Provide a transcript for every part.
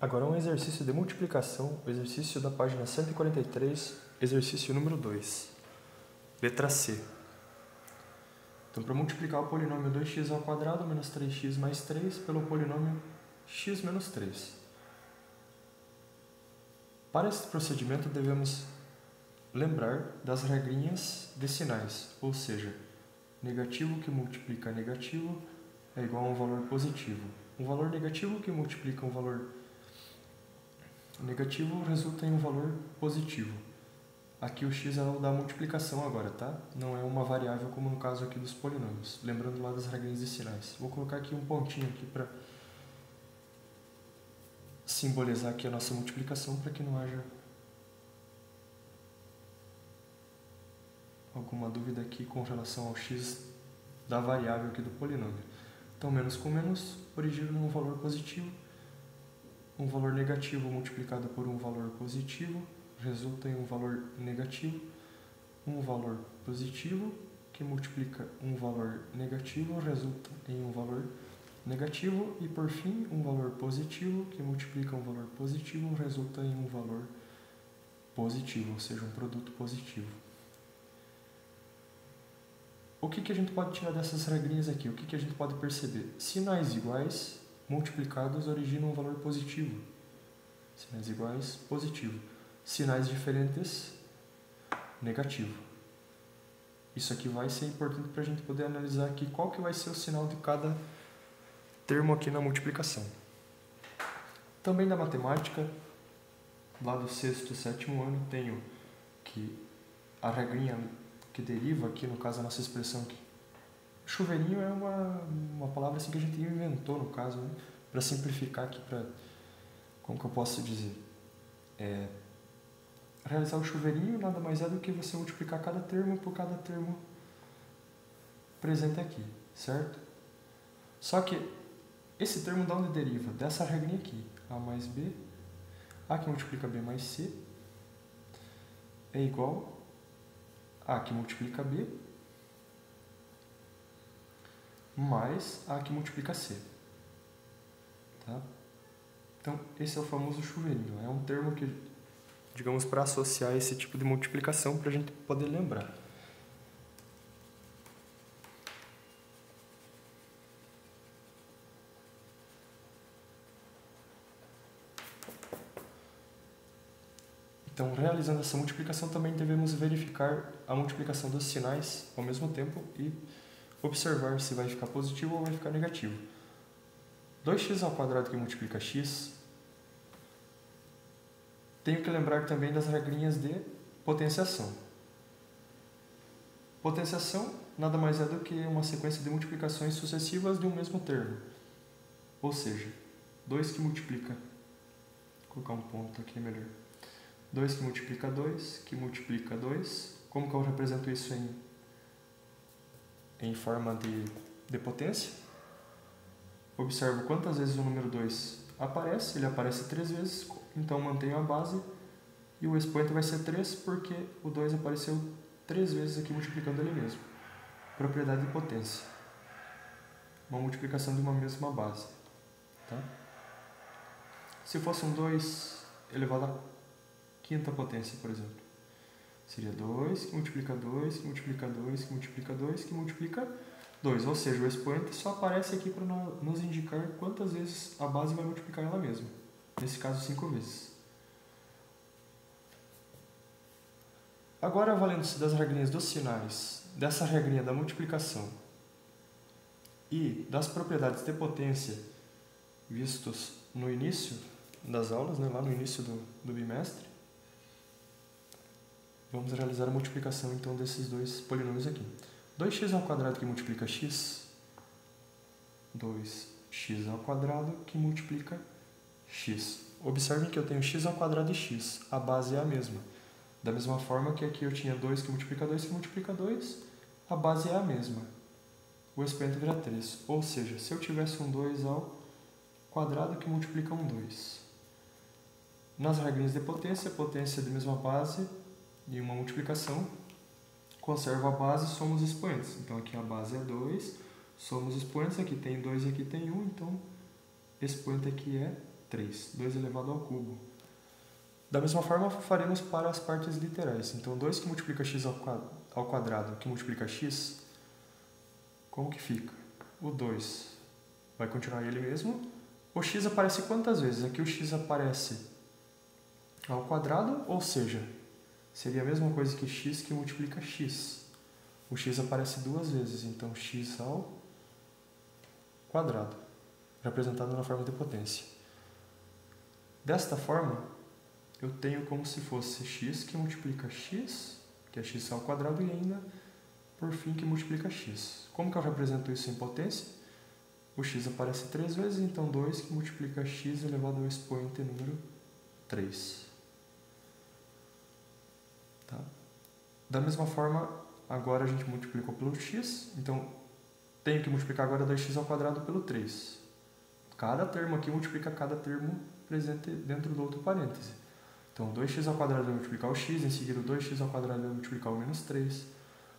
Agora um exercício de multiplicação, o exercício da página 143, exercício número 2. Letra C. Então, para multiplicar o polinômio 2x² menos 3x mais 3 pelo polinômio x menos 3. Para esse procedimento, devemos lembrar das regrinhas de sinais, ou seja, negativo que multiplica negativo é igual a um valor positivo. Um valor negativo que multiplica um valor negativo resulta em um valor positivo. Aqui o x é o da multiplicação agora, tá? Não é uma variável como no caso aqui dos polinômios. Lembrando lá das regrinhas de sinais. Vou colocar aqui um pontinho aqui para simbolizar aqui a nossa multiplicação para que não haja alguma dúvida aqui com relação ao x da variável aqui do polinômio. Então, menos com menos origina um valor positivo. Um valor negativo multiplicado por um valor positivo resulta em um valor negativo. Um valor positivo que multiplica um valor negativo resulta em um valor negativo. E, por fim, um valor positivo que multiplica um valor positivo resulta em um valor positivo, ou seja, um produto positivo. O que a gente pode tirar dessas regrinhas aqui? O que a gente pode perceber? Sinais iguais multiplicados originam um valor positivo. Sinais iguais, positivo. Sinais diferentes, negativo. Isso aqui vai ser importante para a gente poder analisar aqui qual que vai ser o sinal de cada termo aqui na multiplicação. Também da matemática, lá do 6º, 7º ano, tenho que a regrinha que deriva aqui, no caso, a nossa expressão aqui. Chuveirinho é uma palavra assim que a gente inventou, no caso, né? Para simplificar aqui, como que eu posso dizer? Realizar o chuveirinho nada mais é do que você multiplicar cada termo por cada termo presente aqui, certo? Só que esse termo de onde deriva? Dessa regrinha aqui, A mais B, A que multiplica B mais C, é igual a A que multiplica B mais A que multiplica C. Tá? Então, esse é o famoso chuveirinho. É um termo que, digamos, para associar esse tipo de multiplicação, para a gente poder lembrar. Então, realizando essa multiplicação, também devemos verificar a multiplicação dos sinais ao mesmo tempo e observar se vai ficar positivo ou vai ficar negativo. 2x² que multiplica x, tenho que lembrar também das regrinhas de potenciação. Potenciação nada mais é do que uma sequência de multiplicações sucessivas de um mesmo termo. Ou seja, 2 que multiplica, vou colocar um ponto aqui melhor. 2 que multiplica 2, que multiplica 2. Como que eu represento isso em forma de potência? Observo quantas vezes o número 2 aparece. Ele aparece 3 vezes, então mantenho a base. E o expoente vai ser 3 porque o 2 apareceu 3 vezes aqui multiplicando ele mesmo. Propriedade de potência. Uma multiplicação de uma mesma base. Tá? Se fosse um 2 elevado à quinta potência, por exemplo, seria 2 que multiplica 2, que multiplica 2, que multiplica 2, que multiplica 2. Ou seja, o expoente só aparece aqui para nos indicar quantas vezes a base vai multiplicar ela mesma. Nesse caso, 5 vezes. Agora, valendo-se das regrinhas dos sinais, dessa regrinha da multiplicação e das propriedades de potência vistos no início das aulas, né, lá no início do bimestre, vamos realizar a multiplicação então desses dois polinômios aqui. 2x² que multiplica x, 2x² que multiplica x. Observem que eu tenho x² e x, a base é a mesma. Da mesma forma que aqui eu tinha 2 que multiplica 2 que multiplica 2, a base é a mesma. O expoente vira 3. Ou seja, se eu tivesse um 2² que multiplica um 2. Nas regrinhas de potência, potência de mesma base e uma multiplicação, conserva a base, somos expoentes. Então aqui a base é 2, somos expoentes, aqui tem 2 e aqui tem 1, então expoente aqui é 3. 2 elevado ao cubo. Da mesma forma, faremos para as partes literais. Então, 2 que multiplica x ao quadrado que multiplica x, como que fica? O 2 vai continuar ele mesmo. O x aparece quantas vezes? Aqui o x aparece ao quadrado, ou seja, seria a mesma coisa que x que multiplica x. O x aparece 2 vezes, então x ao quadrado, representado na forma de potência. Desta forma, eu tenho como se fosse x que multiplica x, que é x ao quadrado, e ainda, por fim, que multiplica x. Como que eu represento isso em potência? O x aparece 3 vezes, então 2 que multiplica x elevado ao expoente número 3. Tá? Da mesma forma, agora a gente multiplicou pelo x, então tenho que multiplicar agora 2x ao quadrado pelo 3. Cada termo aqui multiplica cada termo presente dentro do outro parêntese. Então, 2x ao quadrado vai multiplicar o x, em seguida o 2x ao quadrado vai multiplicar o menos 3.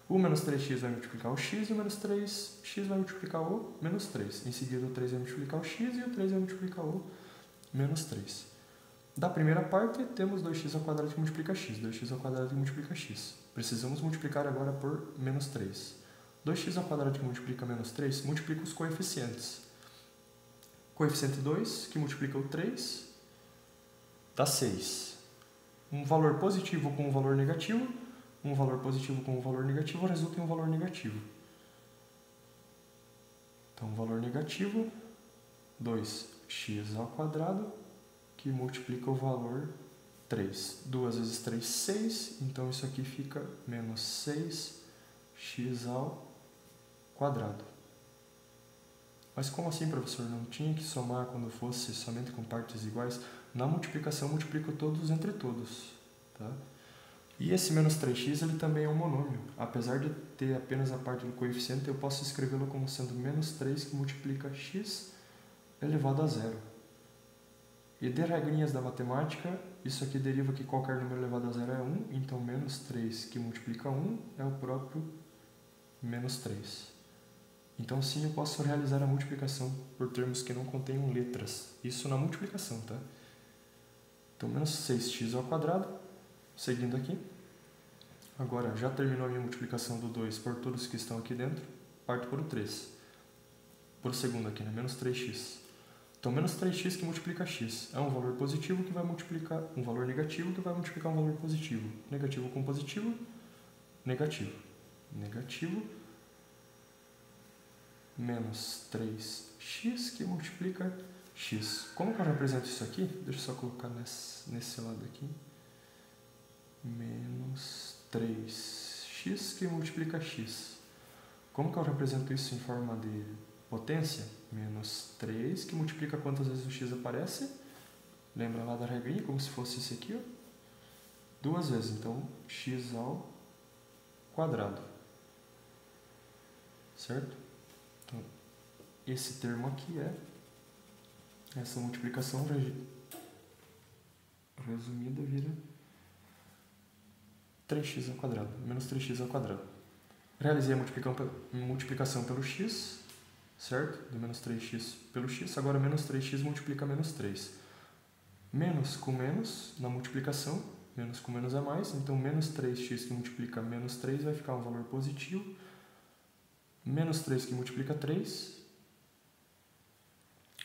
O menos 3x vai multiplicar o x e o menos 3x vai multiplicar o menos 3. Em seguida o 3 vai multiplicar o x e o 3 vai multiplicar o menos 3. Da primeira parte, temos 2x ao quadrado que multiplica x, 2x ao quadrado que multiplica x. Precisamos multiplicar agora por menos 3. 2x ao quadrado que multiplica menos 3, multiplica os coeficientes. Coeficiente 2, que multiplica o 3, dá 6. Um valor positivo com um valor negativo, um valor positivo com um valor negativo resulta em um valor negativo. Então, um valor negativo, 2x ao quadrado, que multiplica o valor 3. 2 vezes 3, 6. Então, isso aqui fica menos 6x ao quadrado. Mas como assim, professor? Não tinha que somar quando fosse somente com partes iguais? Na multiplicação, multiplico todos entre todos. Tá? E esse menos 3x ele também é um monômio. Apesar de ter apenas a parte do coeficiente, eu posso escrevê-lo como sendo menos 3 que multiplica x elevado a zero. E de regrinhas da matemática, isso aqui deriva que qualquer número elevado a zero é 1, então menos 3 que multiplica 1 é o próprio menos 3. Então sim, eu posso realizar a multiplicação por termos que não contenham letras. Isso na multiplicação, tá? Então menos 6x ao quadrado, seguindo aqui. Agora, já terminou a minha multiplicação do 2 por todos que estão aqui dentro, parto para o 3. Por segundo aqui, né? Menos 3x. Então, menos 3x que multiplica x é um valor positivo que vai multiplicar um valor negativo que vai multiplicar um valor positivo. Negativo com positivo, negativo. Negativo, menos 3x que multiplica x. Como que eu represento isso aqui? Deixa eu só colocar nesse lado aqui. Menos 3x que multiplica x. Como que eu represento isso em forma de potência? Menos 3 que multiplica quantas vezes o x aparece? Lembra lá da regrinha, como se fosse esse aqui, ó? 2 vezes, então x ao quadrado. Certo? Então, esse termo aqui é essa multiplicação resumida vira 3x ao quadrado, menos 3x ao quadrado. Realizei a multiplicação pelo x, certo? De menos 3x pelo x, agora menos 3x multiplica menos 3. Menos com menos na multiplicação, menos com menos é mais, então menos 3x que multiplica menos 3 vai ficar um valor positivo. Menos 3 que multiplica 3,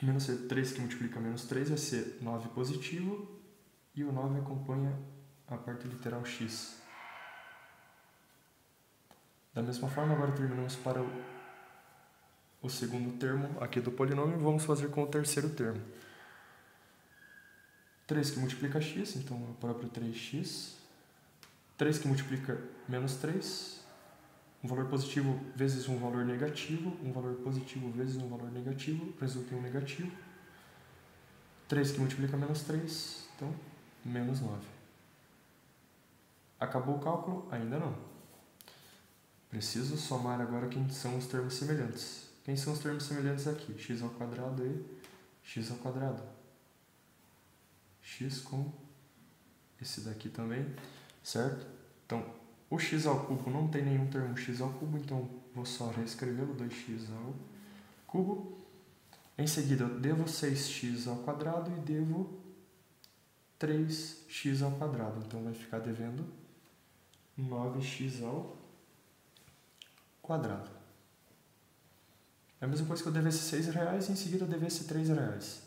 menos 3 que multiplica menos 3 vai ser 9 positivo, e o 9 acompanha a parte literal x. Da mesma forma, agora terminamos para o segundo termo aqui do polinômio, vamos fazer com o terceiro termo. 3 que multiplica x, então é o próprio 3x. 3 que multiplica menos 3, um valor positivo vezes um valor negativo, um valor positivo vezes um valor negativo, resulta em um negativo. 3 que multiplica menos 3, então menos 9. Acabou o cálculo? Ainda não. Preciso somar agora quem são os termos semelhantes. Quem são os termos semelhantes aqui? X ao quadrado e x ao quadrado. X com esse daqui também, certo? Então, o x ao cubo não tem nenhum termo x ao cubo, então vou só reescrevê-lo, 2x ao cubo. Em seguida, eu devo 6x ao quadrado e devo 3x ao quadrado. Então, vai ficar devendo 9x ao quadrado. É a mesma coisa que eu devesse R$6 e em seguida eu devesse R$3.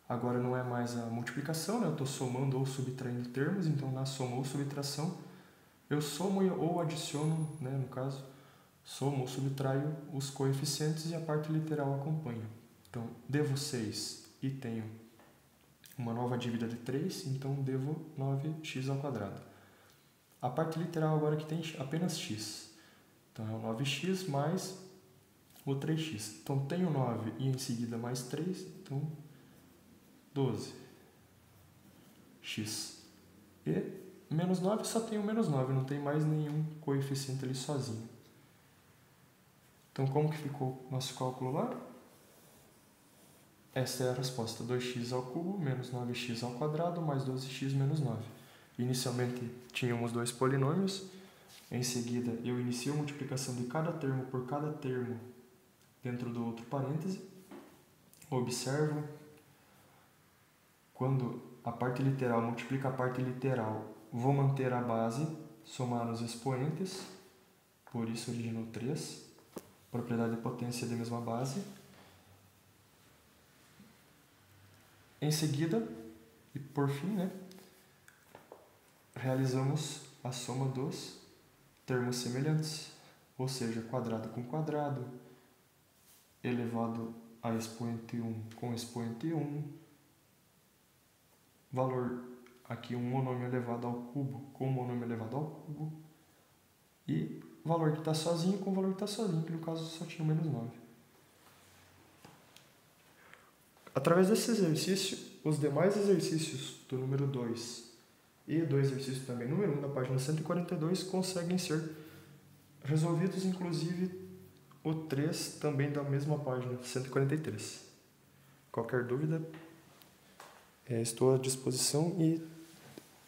Agora não é mais a multiplicação, né? Eu estou somando ou subtraindo termos, então na soma ou subtração eu somo ou adiciono, né? No caso, somo ou subtraio os coeficientes e a parte literal acompanha. Então, devo 6 e tenho uma nova dívida de 3, então devo 9x ao quadrado. A parte literal agora que tem apenas x. Então, é o 9x mais o 3x. Então, tenho 9 e em seguida mais 3, então 12x. E menos 9 só tem o menos 9, não tem mais nenhum coeficiente ali sozinho. Então, como que ficou nosso cálculo lá? Essa é a resposta, 2x ao cubo menos 9x ao quadrado mais 12x menos 9. Inicialmente tínhamos dois polinômios, em seguida eu inicio a multiplicação de cada termo por cada termo dentro do outro parêntese. Observo, quando a parte literal multiplica a parte literal, vou manter a base, somar os expoentes, por isso originou 3, propriedade de potência da mesma base. Em seguida, e por fim, né, realizamos a soma dos termos semelhantes, ou seja, quadrado com quadrado, elevado a expoente 1 com expoente 1, valor aqui um monômio elevado ao cubo com monômio elevado ao cubo, e valor que está sozinho com valor que está sozinho, que no caso só tinha o menos 9. Através desse exercício, os demais exercícios do número 2 e do exercício também número 1 da página 142 conseguem ser resolvidos, inclusive o 3 também da mesma página, 143. Qualquer dúvida, estou à disposição e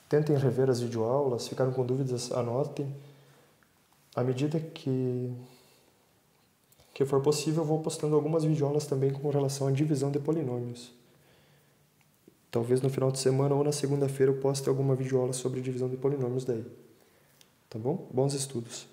tentem rever as videoaulas. Ficaram com dúvidas, anotem. À medida que for possível, eu vou postando algumas videoaulas também com relação à divisão de polinômios. Talvez no final de semana ou na segunda-feira eu poste alguma videoaula sobre divisão de polinômios daí. Tá bom? Bons estudos!